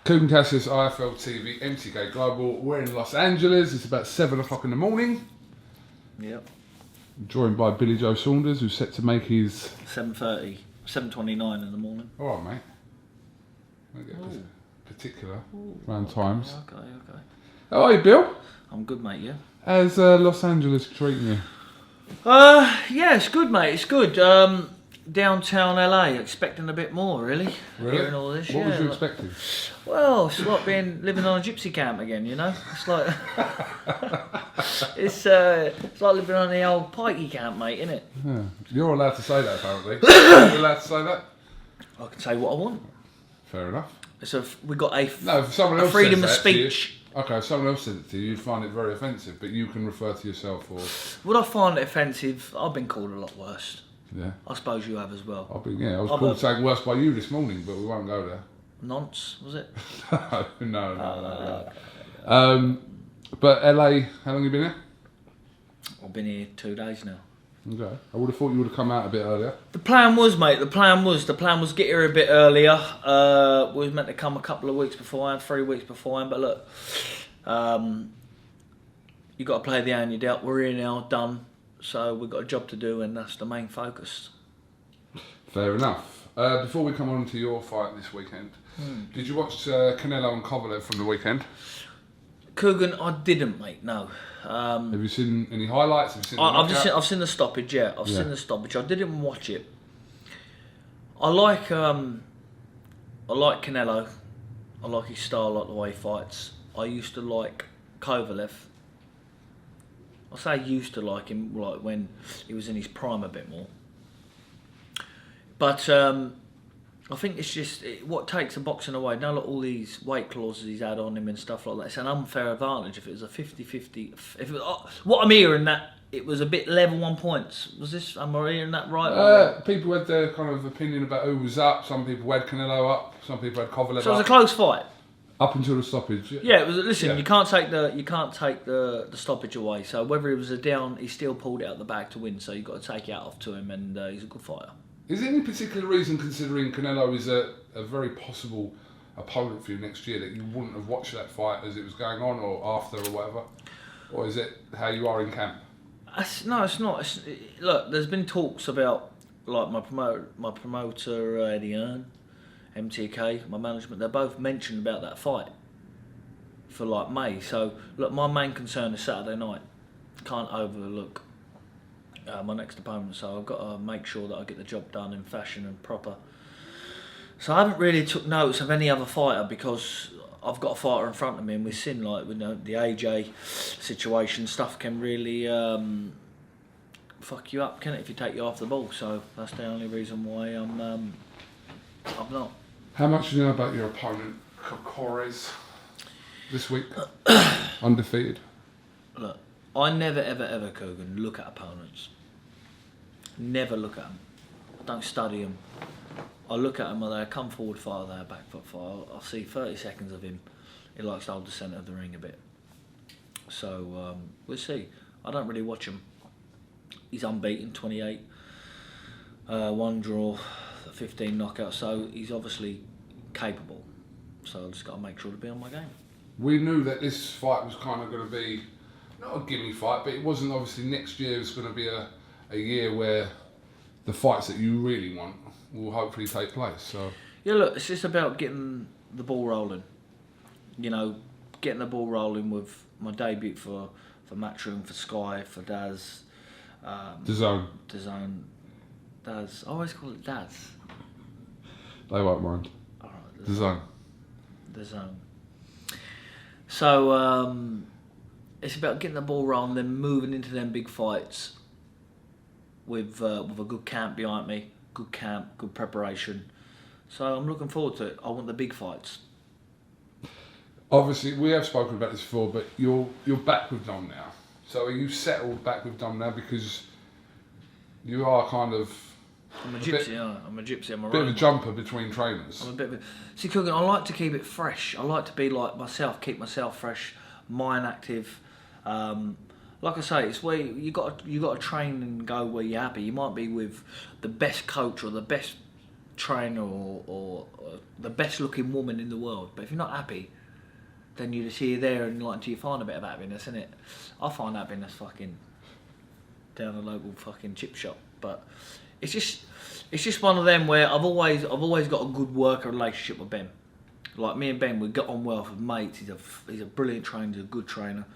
KUGAN, CASSIUS, IFL TV, MTK Global. We're in Los Angeles. It's about 7 o'clock in the morning. Yep. Joined by Billy Joe Saunders, who's set to make his... 7:30, 7:29 in the morning. All right, mate. Particular round times. Okay. How are you, Bill? I'm good, mate, yeah? How's Los Angeles treating you? Yeah, it's good, mate, it's good. Downtown LA, expecting a bit more, really. Hearing all this, What was you expecting? Well, it's like living on a gypsy camp again, you know? It's like... it's like living on the old pikey camp, mate, isn't it? Yeah. You're allowed to say that, apparently. You're allowed to say that? I can say what I want. Fair enough. So we got a if someone else freedom says of that speech. Okay, if someone else said it to you, you'd find it very offensive, but you can refer to yourself or... Would I find it offensive? I've been called a lot worse. Yeah. I suppose you have as well. I was called something worse by you this morning, but we won't go there. Nonce, was it? No. But LA, how long have you been here? I've been here 2 days now. Okay. I would have thought you would have come out a bit earlier. The plan was, mate, the plan was get here a bit earlier. We was meant to come a couple of weeks beforehand, 3 weeks beforehand, but look, you got to play the hand you're dealt. We're here now, done. So we've got a job to do, and that's the main focus. Fair enough. Before we come on to your fight this weekend, did you watch Canelo and Kovalev from the weekend? KUGAN, I didn't, mate. No. Have you seen any highlights? Have you seen I've seen the stoppage. Yeah, I've seen the stoppage. I didn't watch it. I like Canelo. I like his style, I like the way he fights. I used to like Kovalev. I say I used to like him, like when he was in his prime a bit more. But I think it's just what takes a boxing away. Now, look, all these weight clauses he's had on him and stuff like that. It's an unfair advantage. If it was a 50-50, what I'm hearing that it was a bit level on points. Am I hearing that right? People had their kind of opinion about who was up. Some people had Canelo up. Some people had Kovalev up. So it was a close fight. Up until the stoppage. Yeah, it was. Listen, you can't take the stoppage away. So whether it was a down, he still pulled it out the bag to win. So you've got to take it out off to him, and he's a good fighter. Is there any particular reason, considering Canelo is a very possible opponent for you next year, that you wouldn't have watched that fight as it was going on, or after, or whatever? Or is it how you are in camp? No, it's not. Look, there's been talks about like my promoter HEARN, MTK, my management. They both mentioned about that fight for like May. So look, my main concern is Saturday night. Can't overlook my next opponent, so I've got to make sure that I get the job done in fashion and proper. So I haven't really took notice of any other fighter because I've got a fighter in front of me, and we've seen like with the AJ situation, stuff can really fuck you up, can it, if you take you off the ball? So that's the only reason why I'm not. How much do you know about your opponent, Kokores, this week? Undefeated. Look, I never ever KUGAN look at opponents. Never look at them. Don't study them. I look at them, are they a come forward fighter, they're a back foot fighter. I'll see 30 seconds of him. He likes to hold the centre of the ring a bit. So we'll see. I don't really watch him. He's unbeaten, 28. 1 draw, 15 knockouts. So he's obviously capable. So I've just got to make sure to be on my game. We knew that this fight was kind of going to be, not a gimme fight, but it wasn't. Obviously next year is going to be a year where the fights that you really want will hopefully take place. So yeah, look, it's just about getting the ball rolling. You know, getting the ball rolling with my debut for Matchroom, for Sky, for Daz. DAZN. Daz. I always call it Daz. They won't mind. All right. DAZN. So it's about getting the ball rolling, then moving into them big fights with a good camp behind me, good camp, good preparation. So I'm looking forward to it. I want the big fights. Obviously, we have spoken about this before, but you're back with Dom now. So are you settled back with Dom now, because you are kind of... I'm a gypsy, I'm a gypsy. I'm a bit of a jumper between trainers. I'm a bit of a... See, KUGAN, I like to keep it fresh. I like to be like myself, keep myself fresh, mind active. Like I say, it's where you got to train and go where you're happy. You might be with the best coach or the best trainer or the best looking woman in the world, but if you're not happy, then you just here, there, and like until you find a bit of happiness, innit? I find happiness fucking down a local fucking chip shop, but it's just one of them where I've always got a good worker relationship with Ben. Like me and Ben, we got on well for mates. He's a brilliant trainer, he's a good trainer,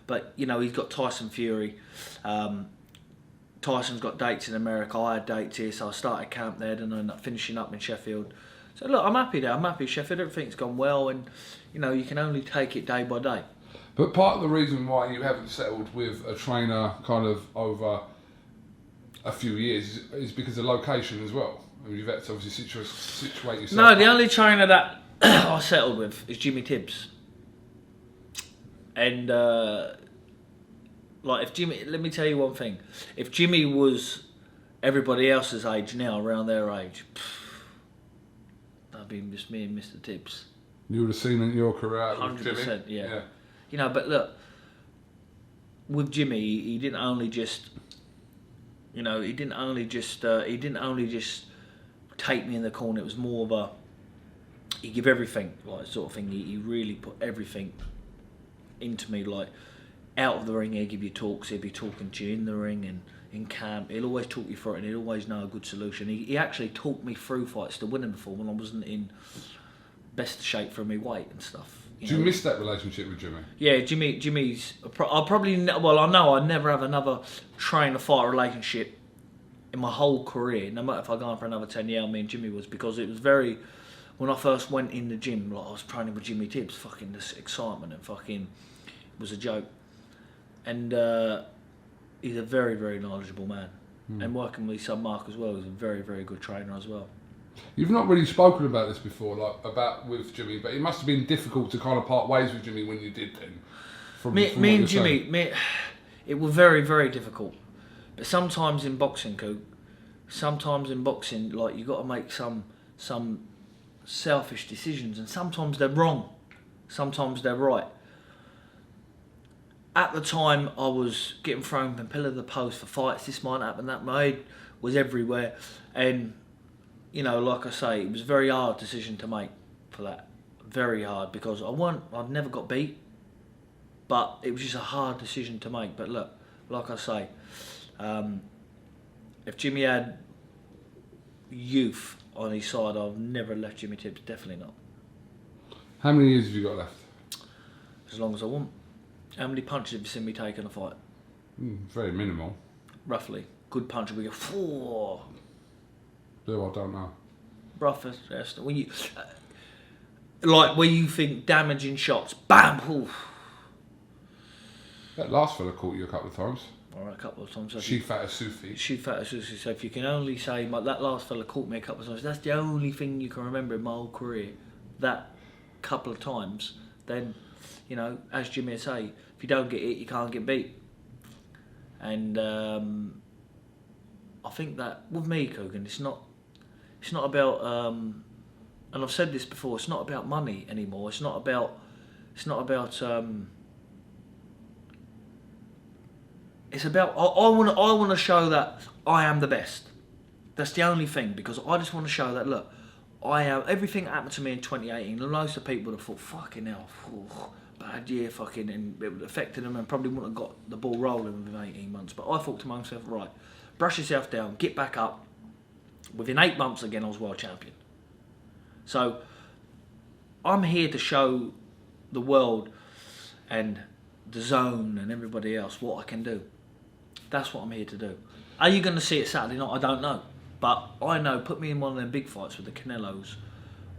but you know he's got Tyson Fury. Tyson's got dates in America. I had dates here, so I started camp there, and I ended up finishing up in Sheffield. So look, I'm happy there. I'm happy Sheffield. Everything's gone well, and you know you can only take it day by day. But part of the reason why you haven't settled with a trainer kind of over a few years is because of location as well. I mean, you've had to obviously situate yourself. No, the only trainer that I settled with is Jimmy Tibbs. And like if Jimmy, let me tell you one thing: if Jimmy was everybody else's age now, around their age, that'd be just me and Mr. Tibbs. You would have seen in your career. 100%, yeah. You know, but look, with Jimmy, he didn't only just, you know, he didn't only just take me in the corner. It was more of a, he give everything, like sort of thing. He really put everything into me, like out of the ring. He'll give you talks. He'll be talking to you in the ring and in camp. He'll always talk you through it, and he'll always know a good solution. He actually talked me through fights to win them before when I wasn't in best shape for my weight and stuff. Do you miss that relationship with Jimmy? I know I'd never have another trainer-fighter relationship in my whole career, no matter if I go on for another 10 years, me and Jimmy was, because it was very, when I first went in the gym, like I was training with Jimmy Tibbs, fucking this excitement and fucking, it was a joke. And he's a very, very knowledgeable man. And working with his son Mark as well, he's a very, very good trainer as well. You've not really spoken about this before, like about with Jimmy, but it must have been difficult to kind of part ways with Jimmy when you did then. Me and Jimmy, it was very, very difficult. But sometimes in boxing, like you got to make some selfish decisions, and sometimes they're wrong, sometimes they're right. At the time, I was getting thrown from pillar to the post for fights. This might happen, that might, was everywhere, and you know, like I say, it was a very hard decision to make for that. Very hard, because I'd never got beat, but it was just a hard decision to make. But look, like I say, if Jimmy had youth on his side, I've never left Jimmy Tibbs, definitely not. How many years have you got left? As long as I want. How many punches have you seen me take in a fight? Very minimal. Roughly. Good punch, we go, four. No, I don't know. Roughest, when you like where you think damaging shots, bam, oof. That last fella caught you a couple of times. All right, a couple of times. Shifat-Asufi. So if you can only say that last fella caught me a couple of times, that's the only thing you can remember in my whole career. That couple of times, then you know, as Jimmy would say, if you don't get hit, you can't get beat. And I think that with me, KUGAN, it's not about, and I've said this before, it's not about money anymore. It's not about it's about, I want to show that I am the best. That's the only thing, because I just want to show that, look, I am, everything that happened to me in 2018, loads of people have thought, fucking hell, bad year, fucking, and it affected them and probably wouldn't have got the ball rolling within 18 months. But I thought to myself, right, brush yourself down, get back up. Within 8 months again, I was world champion. So I'm here to show the world and the zone and everybody else what I can do. That's what I'm here to do. Are you going to see it Saturday night? I don't know. But I know, put me in one of them big fights with the Canelos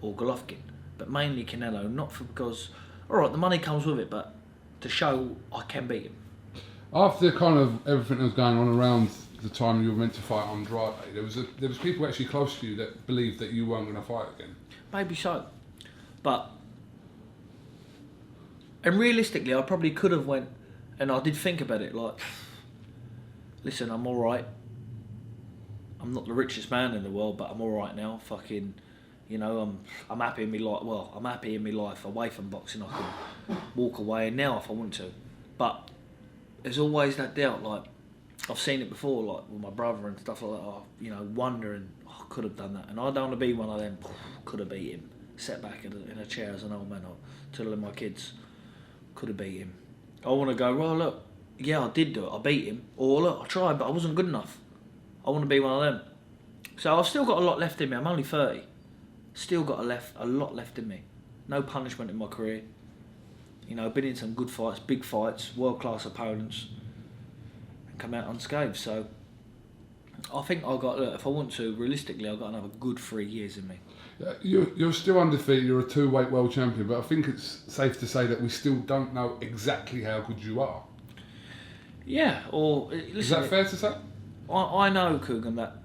or Golovkin. But mainly Canelo, not for because, alright, the money comes with it, but to show I can beat him. After kind of everything that was going on around the time you were meant to fight on Andrade, there was people actually close to you that believed that you weren't going to fight again. Maybe so. But, and realistically, I probably could have went, and I did think about it, like, listen, I'm alright. I'm not the richest man in the world, but I'm alright now. Fucking, you know, I'm happy in my life. Well, I'm happy in my life away from boxing. I can walk away now if I want to. But there's always that doubt. Like I've seen it before, like with my brother and stuff like that. You know, wondering, oh could have done that. And I don't want to be one of them, could have beat him. Sat back in a chair as an old man, or telling my kids, could have beat him. I want to go, well, look, yeah, I did do it. I beat him. Or, look, I tried, but I wasn't good enough. I want to be one of them. So I've still got a lot left in me. I'm only 30. Still got a lot left in me. No punishment in my career. You know, been in some good fights, big fights, world-class opponents, and come out unscathed. So I think I've got, look, if I want to, realistically, I've got another good 3 years in me. You're still undefeated, you're a 2-weight world champion, but I think it's safe to say that we still don't know exactly how good you are. Yeah, or... Listen, is that fair to say? I know, Kugan, that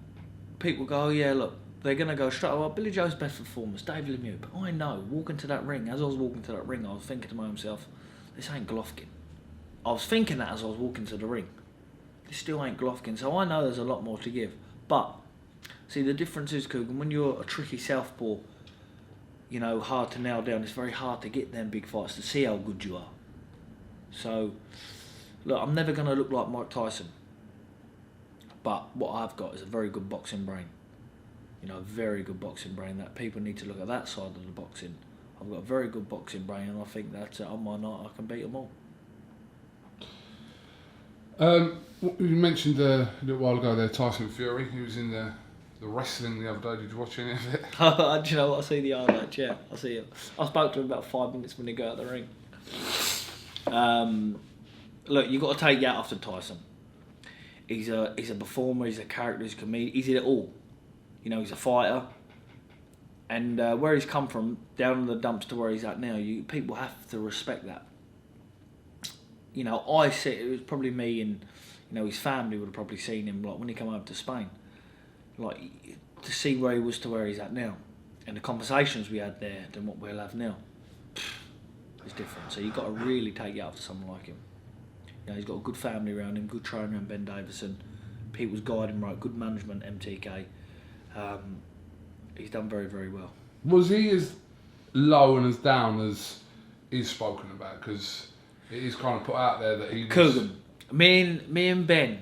people go, oh yeah, look, they're going to go straight away, Billy Joe's best performance, David Lemieux. But I know, walking to that ring, as I was walking to that ring, I was thinking to myself, this ain't Golovkin. I was thinking that as I was walking to the ring. This still ain't Golovkin, so I know there's a lot more to give. But, see, the difference is, Kugan, when you're a tricky southpaw, you know, hard to nail down, it's very hard to get them big fights to see how good you are. So, look, I'm never going to look like Mike Tyson. But what I've got is a very good boxing brain. You know, a very good boxing brain, that people need to look at that side of the boxing. I've got a very good boxing brain, and I think that on my night I can beat them all. You mentioned a little while ago there Tyson Fury. He was in the wrestling the other day. Did you watch any of it? Do you know what? I see the highlights, yeah. I see it. I spoke to him about 5 minutes when he got out of the ring. Look, you've got to take that after Tyson. He's a performer, he's a character, he's a comedian, he's it all. You know, he's a fighter. And where he's come from, down in the dumps to where he's at now, people have to respect that. You know, I see it was probably me and, you know, his family would have probably seen him like when he came over to Spain. Like, to see where he was to where he's at now. And the conversations we had there than what we'll have now. It's different. So you've got to really take it after someone like him. You know, he's got a good family around him, good trainer in Ben Davison, people's guiding him right, good management, MTK. He's done very, very well. Was he as low and as down as he's spoken about? Because it is kind of put out there that he was... KUGAN. Me and Ben,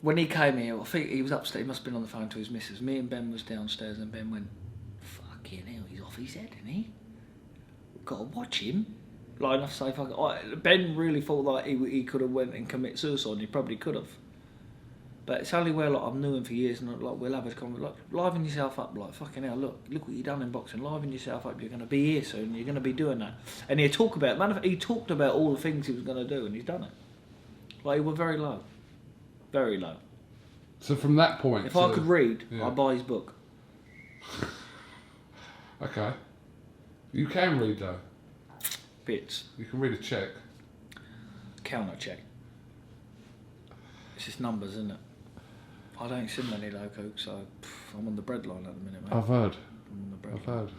when he came here, I think he was upstairs, he must have been on the phone to his missus. Me and Ben was downstairs and Ben went, fucking hell, he's off his head, isn't he? We've got to watch him. Like enough to say, Ben really thought like he could have went and commit suicide, and he probably could have. But it's only where like I've known him for years, and like we'll have a conversation, like liven yourself up, like fucking hell, look what you've done in boxing, liven yourself up. You're going to be here soon. You're going to be doing that. And he talked about all the things he was going to do, and he's done it. Like he was very low, very low. So from that point, if I could read, I'd buy his book. Okay, you can read though. Bits. You can read a check. Counter check. It's just numbers, isn't it? I don't see many loco, so I'm on the bread line at the minute, mate. I've heard. I'm on the bread I've heard.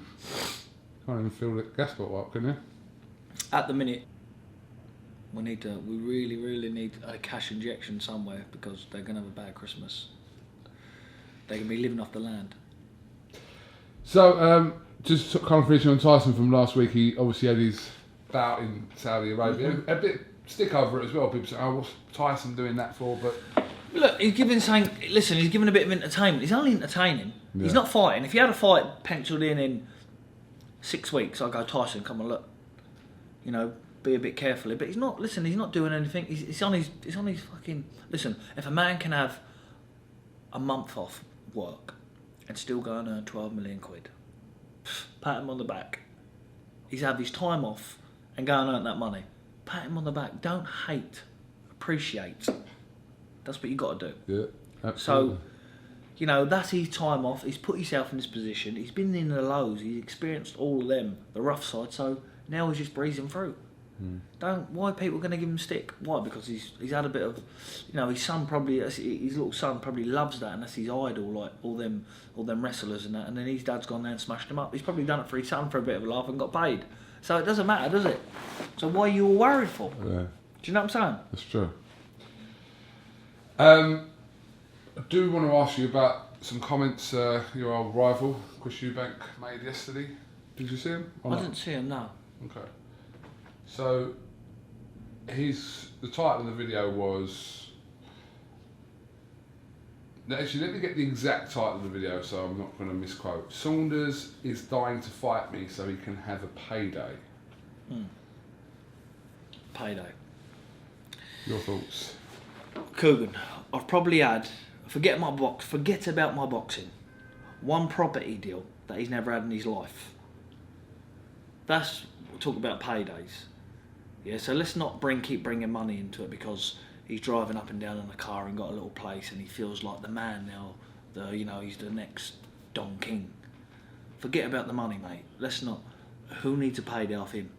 Can't even feel the gas bottle up, can you? At the minute, we really, really need a cash injection somewhere because they're going to have a bad Christmas. They're going to be living off the land. So, just kind of finishing on Tyson from last week, he obviously had his bout in Saudi Arabia. Mm-hmm. A bit stick over it as well. People say, oh, what's Tyson doing that for? But look, he's giving a bit of entertainment. He's only entertaining. Yeah. He's not fighting. If you had a fight penciled in 6 weeks, I'd go, Tyson, come on, look. You know, be a bit careful. But he's not, he's not doing anything. He's on his fucking... Listen, if a man can have a month off work and still go and earn 12 million quid, pat him on the back. He's had his time off and go and earn that money. Pat him on the back. Don't hate. Appreciate. That's what you got to do. Yeah, absolutely. So, you know, that's his time off. He's put himself in this position. He's been in the lows. He's experienced all of them, the rough side. So now he's just breezing through. Why are people going to give him stick? Why? Because he's had a bit of, you know, his little son probably loves that, and that's his idol, like all them wrestlers and that. And then his dad's gone there and smashed him up. He's probably done it for his son for a bit of a laugh and got paid. So it doesn't matter, does it? So why are you all worried for? Yeah. Do you know what I'm saying? That's true. I do want to ask you about some comments your old rival, Chris EUBANK, made yesterday. Did you see him? I didn't see him, no. Okay. So, the title of the video was Now, actually, let me get the exact title of the video so I'm not going to misquote. Saunders is dying to fight me so he can have a payday. Payday. Your thoughts? KUGAN, I've probably had, forget about my boxing, one property deal that he's never had in his life. That's, talk about paydays. Yeah, so let's not keep bringing money into it because he's driving up and down in a car and got a little place and he feels like the man now, he's the next Don King. Forget about the money, mate. Let's not. Who needs a payday off him?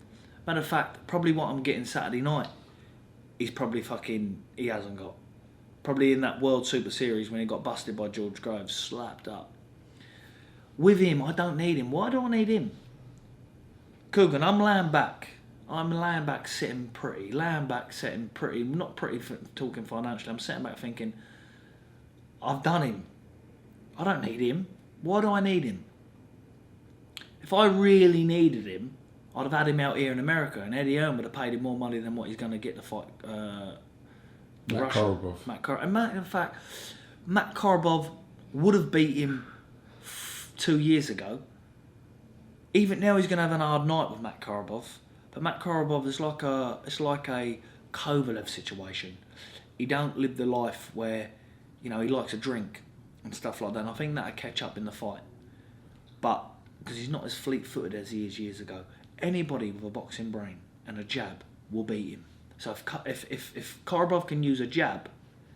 Matter of fact, probably what I'm getting Saturday night, he's probably he hasn't got. Probably in that World Super Series when he got busted by George Groves, slapped up. With him, I don't need him. Why do I need him? KUGAN, I'm laying back sitting pretty. Not pretty for talking financially. I'm sitting back thinking, I've done him. I don't need him. Why do I need him? If I really needed him, I'd have had him out here in America, and Eddie Hearn would have paid him more money than what he's going to get to fight Matt Korobov. And matter of fact, Matt Korobov would have beat him 2 years ago. Even now, he's going to have an hard night with Matt Korobov. But Matt Korobov is like a Kovalev situation. He don't live the life where, he likes a drink and stuff like that. And I think that'll catch up in the fight. But because he's not as fleet-footed as he is years ago, anybody with a boxing brain and a jab will beat him. So if Korobov can use a jab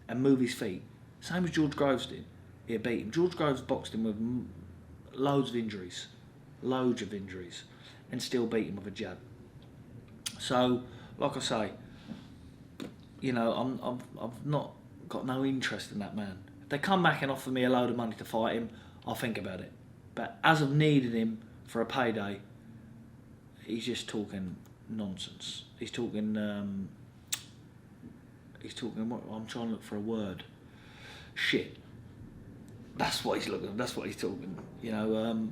and move his feet, same as George Groves did, he'll beat him. George Groves boxed him with loads of injuries, and still beat him with a jab. So, like I say, I've not got no interest in that man. If they come back and offer me a load of money to fight him, I'll think about it. But as I've needed him for a payday, he's just talking nonsense. He's talking. I'm trying to look for a word. Shit. That's what he's looking. That's what he's talking.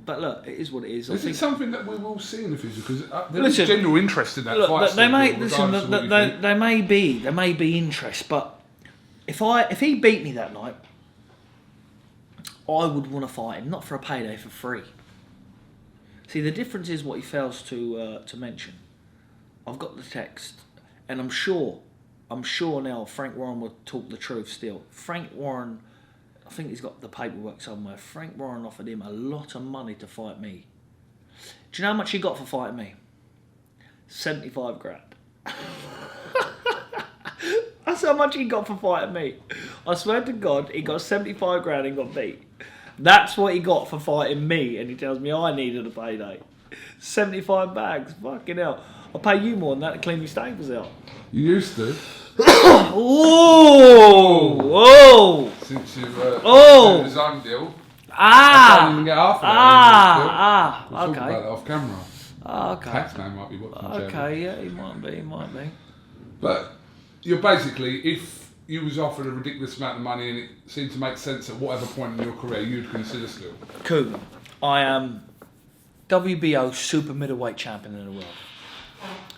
But look, it is what it is. Is it something that we will see in the future? Because there is general interest in that fight. There may be interest, but if he beat me that night, I would want to fight him, not for a payday, for free. See, the difference is what he fails to mention. I've got the text, and I'm sure now Frank Warren will talk the truth still. Frank Warren, I think he's got the paperwork somewhere. Frank Warren offered him a lot of money to fight me. Do you know how much he got for fighting me? 75 grand. That's how much he got for fighting me. I swear to God, he got 75 grand and got beat. That's what he got for fighting me, and he tells me I needed a payday. 75 bags, fucking hell. I'll pay you more than that to clean your stables out. You used to. Whoa! Whoa! Since you've done his own deal. I can't even get half of that. We'll talk about that off camera. Okay. Taxman might be watching. Okay, yeah, he might be. But you're basically, if you was offered a ridiculous amount of money and it seemed to make sense at whatever point in your career, you'd consider still. KUGAN, I am WBO super middleweight champion in the world.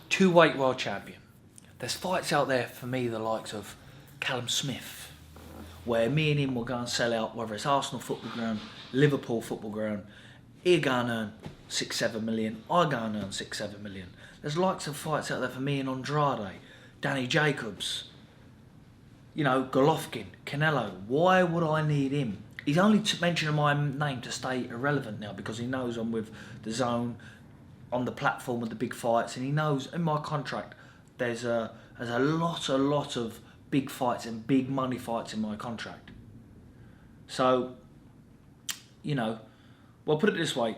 2-weight world champion. There's fights out there for me, the likes of Callum Smith, where me and him will go and sell out, whether it's Arsenal football ground, Liverpool football ground. He'll go and earn 6-7 million. I go and earn 6-7 million. There's likes of fights out there for me and Andrade, Danny Jacobs, Golovkin, Canelo. Why would I need him? He's only mentioning my name to stay irrelevant now because he knows I'm with the Zone on the platform of the big fights, and he knows in my contract there's a lot of big fights and big money fights in my contract. So, put it this way.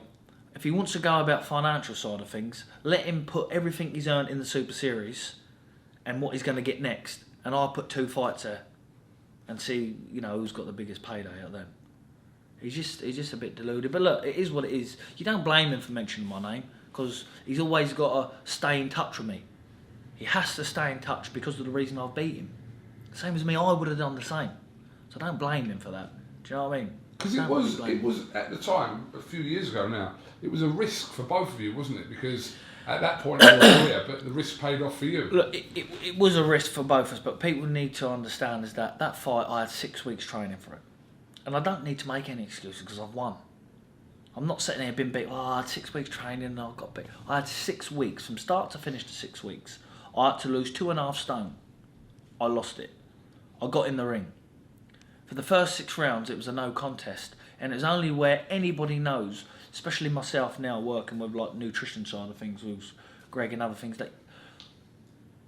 If he wants to go about financial side of things, let him put everything he's earned in the Super Series and what he's going to get next. And I'll put 2 fights there and see, who's got the biggest payday out there. He's just a bit deluded. But look, it is what it is. You don't blame him for mentioning my name because he's always got to stay in touch with me. He has to stay in touch because of the reason I've beat him. Same as me, I would have done the same. So don't blame him for that. Do you know what I mean? Because it was at the time, a few years ago now, it was a risk for both of you, wasn't it? Because at that point in your career, but the risk paid off for you. Look, it was a risk for both of us, but people need to understand is that fight, I had 6 weeks training for it. And I don't need to make any excuses because I've won. I'm not sitting here being beat. Oh, I had 6 weeks training and I got beat. I had 6 weeks from start to finish to 6 weeks. I had to lose 2.5 stone. I lost it. I got in the ring. For the first 6 rounds, it was a no contest, and it's only where anybody knows, especially myself now working with like nutrition side of things, with Greg and other things, that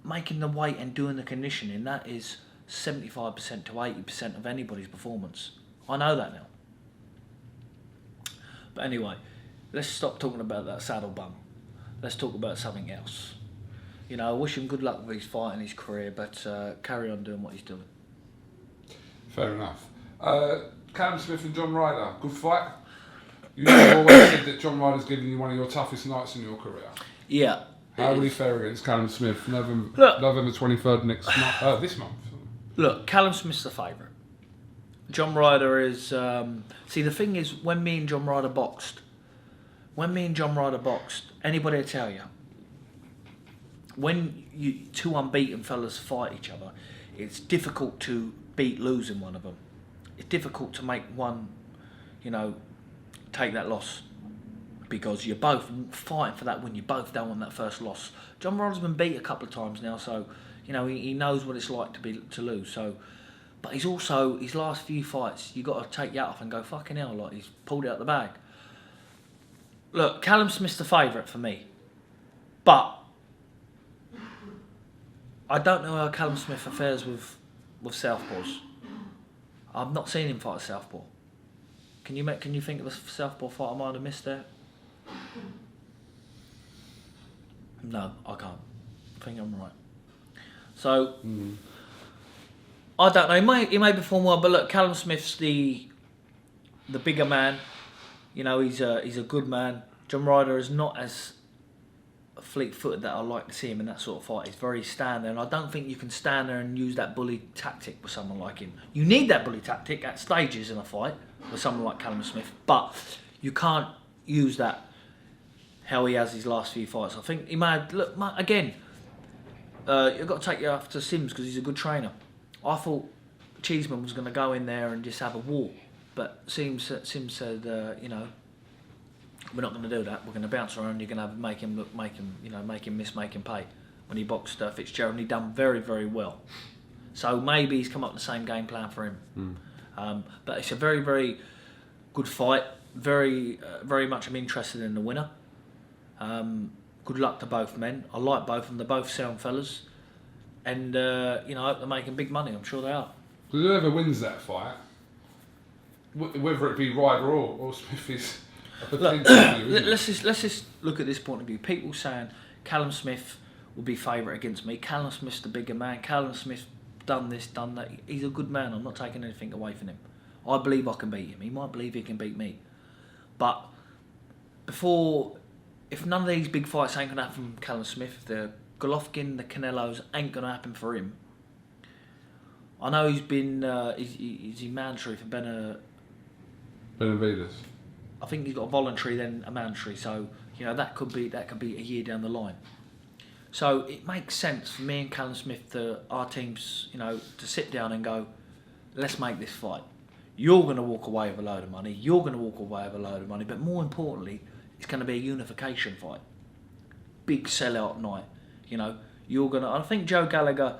making the weight and doing the conditioning, that is 75% to 80% of anybody's performance. I know that now. But anyway, let's stop talking about that saddle bum. Let's talk about something else. You know, I wish him good luck with his fight and his career, but carry on doing what he's doing. Fair enough. Callum Smith and John Ryder, good fight. You've always said that John Ryder's given you one of your toughest nights in your career. Yeah. How will he fare against Callum Smith? November 23rd this month. Look, Callum Smith's the favourite. John Ryder is... see, the thing is, when me and John Ryder boxed, anybody will tell you, when you two unbeaten fellas fight each other, it's difficult to beat losing one of them. It's difficult to make one, you know, take that loss, because you're both fighting for that win. You both don't want that first loss. John Ryder's been beat a couple of times now, so you know he knows what it's like to lose. So, but he's also, his last few fights, you got to take that off and go, fucking hell, like he's pulled it out the bag. Look, Callum Smith's the favourite for me, but I don't know how Callum Smith fares with southpaws. I've not seen him fight a southpaw. Can you think of a southpaw fight I might have missed there? No, I can't. I think I'm right. So I don't know. He may perform well, but look, Callum Smith's the bigger man. You know, he's a good man. John Ryder is not as fleet-footed that I like to see him in that sort of fight. He's very stand there, and I don't think you can stand there and use that bully tactic with someone like him. You need that bully tactic at stages in a fight with someone like Callum Smith, but you can't use that how he has his last few fights. I think he may have, look, again, you've got to take you after Sims because he's a good trainer. I thought Cheeseman was going to go in there and just have a war, but Sims said, you know, we're not going to do that. We're going to bounce around. You're going to make him miss, make him pay. When he boxed Fitzgerald, and he done very, very well. So maybe he's come up with the same game plan for him. But it's a very, very good fight. Very, very much I'm interested in the winner. Good luck to both men. I like both of them. They're both sound fellas, and you know, I hope they're making big money. I'm sure they are. So whoever wins that fight, whether it be Ryder or Smith, is a potential. Look, let's just look at this point of view. People saying Callum Smith will be favourite against me. Callum Smith's the bigger man. Callum Smith done this, done that. He's a good man. I'm not taking anything away from him. I believe I can beat him. He might believe he can beat me. But if none of these big fights ain't going to happen from Callum Smith, if the Golovkin, the Canelos ain't going to happen for him. I know he's been, is he mandatory for Benavides. I think he's got a voluntary then a mandatory, so you know that could be a year down the line. So it makes sense for me and Callum Smith, our teams, you know, to sit down and go, let's make this fight. You're going to walk away with a load of money. You're going to walk away with a load of money, but more importantly, it's going to be a unification fight. Big sellout night. You know, you're going to. I think Joe Gallagher's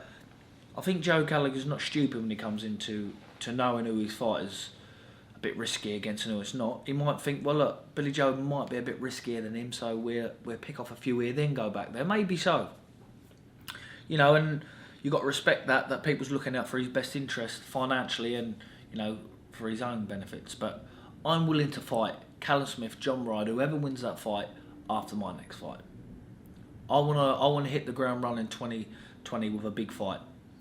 not stupid when he comes into knowing who his fighters a bit risky against and who it's not. He might think, well, look, Billy Joe might be a bit riskier than him, so we'll pick off a few here, then go back there. Maybe so. You know, and you got to respect that people's looking out for his best interest financially and, you know, for his own benefits. But I'm willing to fight Callum Smith, John Ryder, whoever wins that fight after my next fight. I wanna hit the ground running 2020 with a big fight.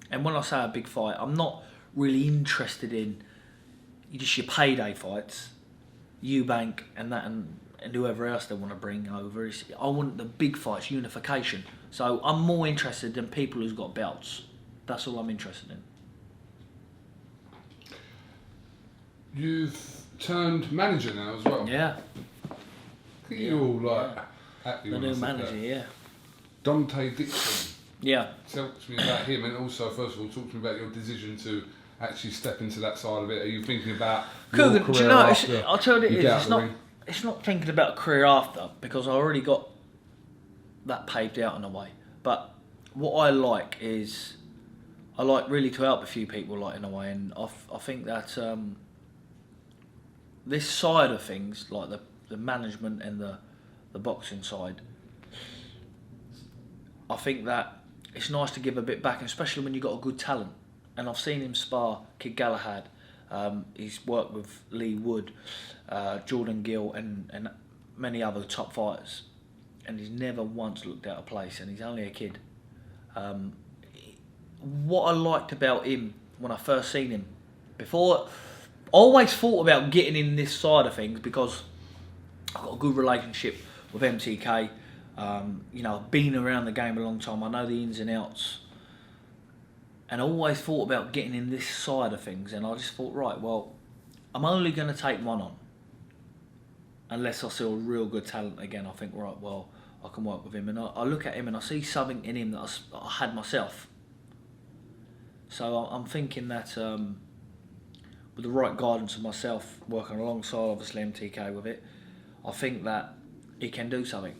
And when I say a big fight, I'm not really interested in just your payday fights, EUBANK and whoever else they want to bring over. I want the big fights, unification. So I'm more interested in people who's got belts. That's all I'm interested in. You've turned manager now as well. Yeah. You're all like happy The when I new said manager, that. yeah. Dante Dixon. Yeah. Tell me about him, and also, first of all, talk to me about your decision to actually step into that side of it? Are you thinking about your Kugan, career do you know, after I'll tell you you it get out is, the ring? it's not thinking about a career after, because I already got that paved out in a way. But what I like is, I like really to help a few people, like, in a way, and I think that this side of things, like the management and the boxing side, I think that it's nice to give a bit back, especially when you've got a good talent. And I've seen him spar Kid Galahad. He's worked with Lee Wood, Jordan Gill, and many other top fighters. And he's never once looked out of place, and he's only a kid. What I liked about him when I first seen him, before, I always thought about getting in this side of things because I've got a good relationship with MTK. You know, I've been around the game a long time. I know the ins and outs. And I always thought about getting in this side of things. And I just thought, right, well, I'm only going to take one on. Unless I see a real good talent again. I think, right, well, I can work with him. And I look at him and I see something in him that I had myself. So I'm thinking that with the right guidance of myself, working alongside, obviously, MTK with it, I think that he can do something.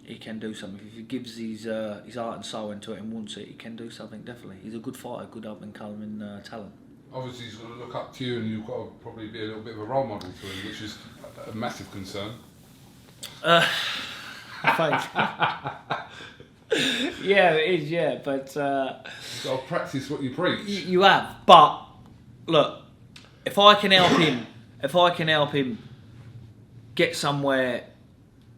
He can do something. If he gives his heart and soul into it and wants it, he can do something, definitely. He's a good fighter, good up-and-coming talent. Obviously, he's going to look up to you, and you've got to probably be a little bit of a role model to him, which is a massive concern. Thanks. Yeah, it is, yeah, but... You've got to practice what you preach. You have, but, look, if I can help him get somewhere...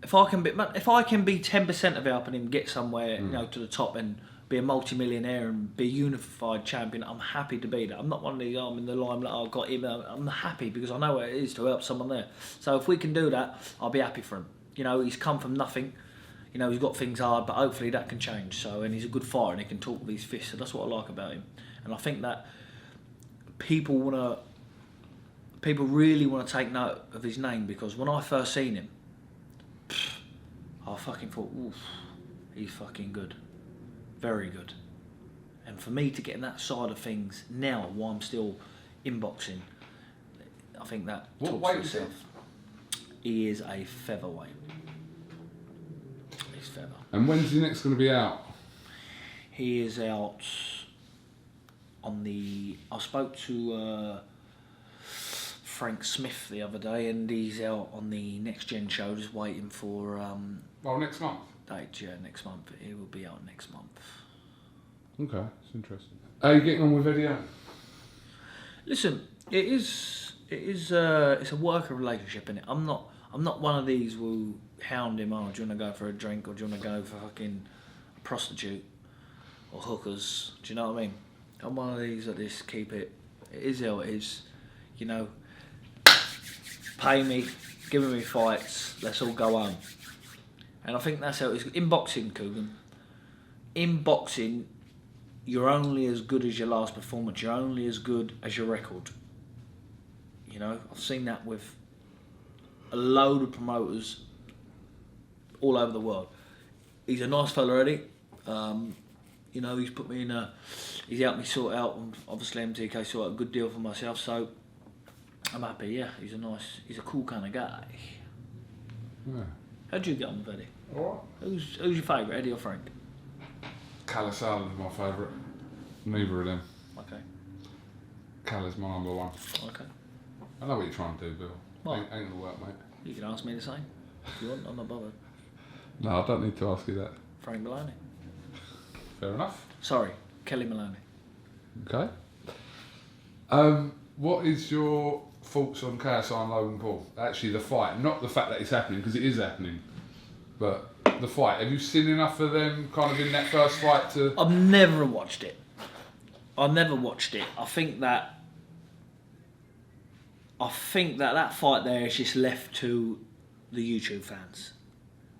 If I can be 10% of helping him get somewhere, you know, to the top and be a multi-millionaire and be a unified champion, I'm happy to be that. I'm not one of these, I'm in the limelight, I've got him. I'm happy because I know what it is to help someone there. So if we can do that, I'll be happy for him. You know, he's come from nothing. You know, he's got things hard, but hopefully that can change. So, and he's a good fighter and he can talk with his fists. So that's what I like about him. And I think that people really want to take note of his name, because when I first seen him, I fucking thought, oof, he's fucking good. Very good. And for me to get in that side of things now, while I'm still in boxing, I think that What talks weight for is itself. He is a featherweight. He's feather. And when's he next going to be out? He is out on the... I spoke to Frank Smith the other day, and he's out on the Next Gen show, just waiting for... Well, next month. date, yeah, next month. He will be out next month. Okay, it's interesting. How are you getting on with Eddie? Listen, it's a worker relationship, innit? I'm not one of these who hound him. Oh, do you want to go for a drink, or do you want to go for fucking a prostitute or hookers? Do you know what I mean? I'm one of these that just keep it. It is how it is, you know. Pay me, give me fights. Let's all go home. And I think that's how it is in boxing, Kugan. In boxing, you're only as good as your last performance. You're only as good as your record. You know, I've seen that with a load of promoters all over the world. He's a nice fella, Eddie. You know, he's put me in he's helped me sort out, obviously MTK sort out a good deal for myself, so I'm happy, yeah. He's a cool kind of guy. Yeah. How'd you get on with Eddie? Alright. Who's your favourite, Eddie or Frank? KSI-LOGAN is my favourite. Neither of them. Okay. Cal is my number one. Okay. I know what you're trying to do, Bill. What? Ain't gonna work, mate. You can ask me the same. If you want, I'm not bothered. No, I don't need to ask you that. Frank Maloney. Fair enough. Sorry, Kelly Maloney. Okay. What is your thoughts on KSI and Logan Paul? Actually, the fight, not the fact that it's happening, because it is happening, but the fight. Have you seen enough of them kind of in that first fight to... I've never watched it. I think that fight there is just left to the YouTube fans.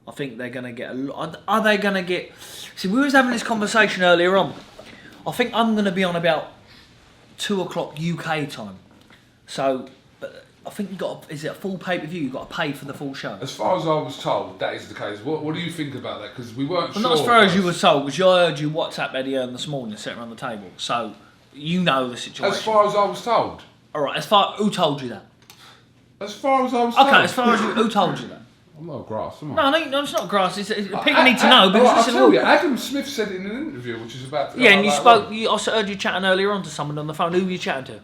I think they're going to get a lot... Are they going to get... See, we was having this conversation earlier on. I think I'm going to be on about 2 o'clock UK time. So, I think you got... Is it a full pay-per-view? You've got to pay for the full show. As far as I was told, that is the case. What do you think about that? Because we weren't sure. Not as far as you were told, because I heard you WhatsApp Eddie Hearn this morning, sitting around the table. So, You know the situation. As far as I was told. All right. Who told you that? As far as I was told. Okay. As far as who told you that? I'm not grass, am I? No, it's not grass. People need to know because I'll listen, tell you, Adam Smith said it in an interview, which is about to yeah, and you spoke. I heard you chatting earlier on to someone on the phone. Who were you chatting to?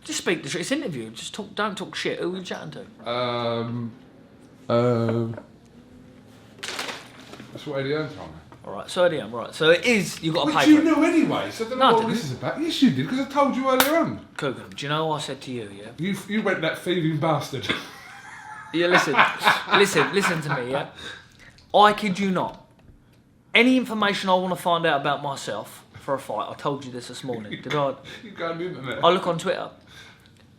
Just speak the truth. It's an interview. Just talk. Don't talk shit. Who were you chatting to? That's what Eddie Hearn told me. All right. So Eddie, right. So it is. You got to pay. Which you for it. knew anyway. So I don't know what this is about. Yes, you did because I told you earlier on. KUGAN, do you know what I said to you? Yeah. You went that thieving bastard. Yeah. Listen to me. Yeah. I kid you not. Any information I want to find out about myself for a fight, I told you this morning. Did I? You go on the internet. I look on Twitter.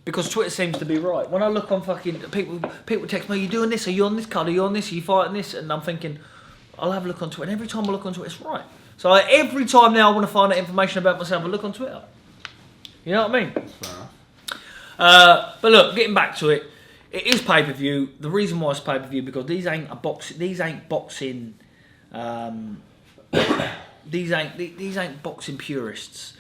Because Twitter seems to be right. When I look on fucking... People text me, are you doing this? Are you on this card? Are you on this? Are you fighting this? And I'm thinking, I'll have a look on Twitter. And every time I look on Twitter, it's right. So every time now I want to find out information about myself, I look on Twitter. You know what I mean? That's fair enough. But look, getting back to it, it is pay-per-view. The reason why it's pay-per-view, because these ain't boxing... These ain't boxing purists.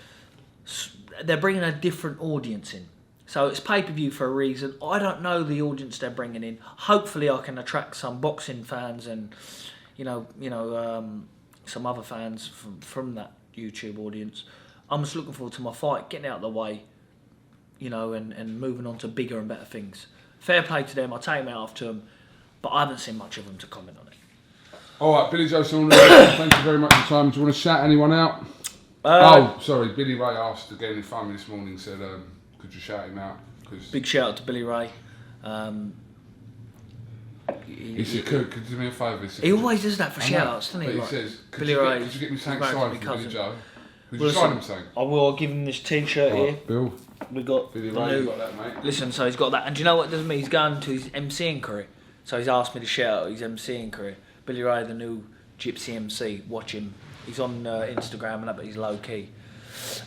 They're bringing a different audience in. So it's pay-per-view for a reason. I don't know the audience they're bringing in. Hopefully, I can attract some boxing fans and, some other fans from that YouTube audience. I'm just looking forward to my fight, getting out of the way, and moving on to bigger and better things. Fair play to them. I take them out after them, but I haven't seen much of them to comment on it. All right, Billy Joe Saunders, thank you very much for your time. Do you want to shout anyone out? Sorry, Billy Ray asked again in phone this morning, said... could you shout him out? Big shout out to Billy Ray. He said, could you do me a favour? He always does that for shout outs, doesn't he? But he says, Billy Ray, could you get me something signed for Billy Joe? Would you Listen, sign him something? I will. I'll give him this T-shirt here. Bill. We got Billy Ray, you got that, mate. Listen, so he's got that. And do you know what it does me? He's going to his MCing career. So he's asked me to shout out his MCing career. Billy Ray, the new Gypsy MC. Watch him. He's on Instagram and that, but he's low key.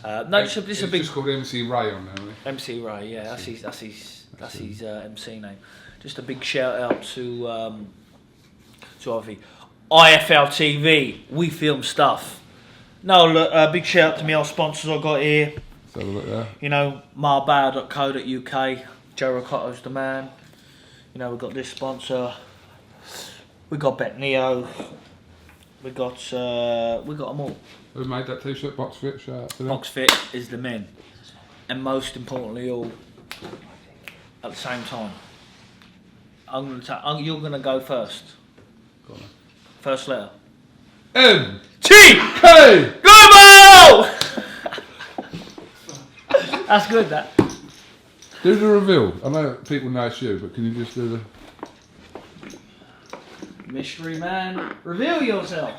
This is a big. Just called MC Ray on there, isn't he? MC Ray, yeah, that's his MC name. Just a big shout out to obviously IFL TV. We film stuff. No, look, big shout out to me old sponsors I got here. Let's have a look there. Marbauer.co.uk. Joe Ricotto's the man. We've got this sponsor. We got Bet Neo. We got them all. Who made that T-shirt? Box Fit. Shout out to them. Box Fit is the men, and most importantly, all at the same time. You're gonna go first. Go on, then. First letter. M T K. Global. That's good. That. Do the reveal. I know people know it's you, but can you just do the Mystery man, reveal yourself.